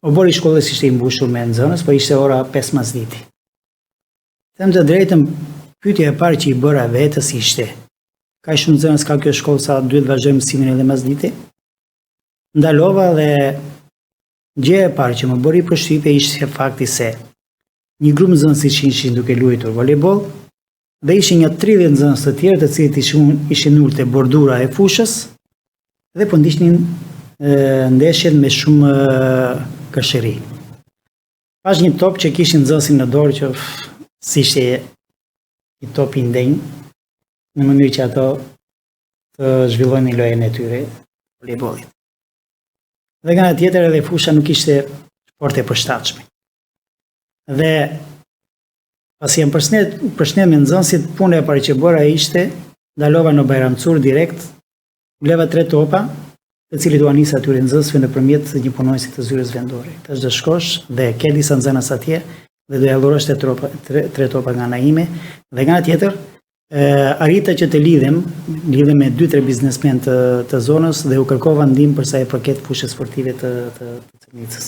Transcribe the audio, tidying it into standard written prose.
Obori i shkollës ishte i mbushur me nxënës, po ishte ora 5 masditi. Them të drejtën, pyetja e parë që i bëra vetes ishte: ka shumë nxënës ka kjo shkollë sa duhet vazhdojmë mësimin edhe masditi? Ndalova dhe gjëja e parë që më bëri përshtypje ishte fakti se një grup nxënësish ishin duke luajtur volejboll dhe ishin një 30 nxënës të tjerë të cilët ishin ulë te bordura e fushës dhe po ndiqnin ndeshjen me shumë kësheri. Pash një top që kishin nxënësin në dorë që si ishte një top i ndenj, në mënyrë që ato të zhvillojnë lojën e tyre volejbollit. Dhe nga ana tjetër edhe fusha nuk ishte sport e përshtatshme. Dhe pasi jam përshëndet me nxënësit, puna e parë që bëra ishte ndalova në Bajramcur direkt, bleva 3 topa, të cilët u nis atyre nxënësve nëpërmjet një punonjësi të zyrës vendore. Tash do shkosh dhe ke disa nxënës atje dhe do ja dhurosh 3 topa nga ana ime, dhe nga ana tjetër arrita që të lidhem me 2-3 biznesmen të zonës dhe u kërkova ndihmë për sa i përket fushës sportive të Cernicës.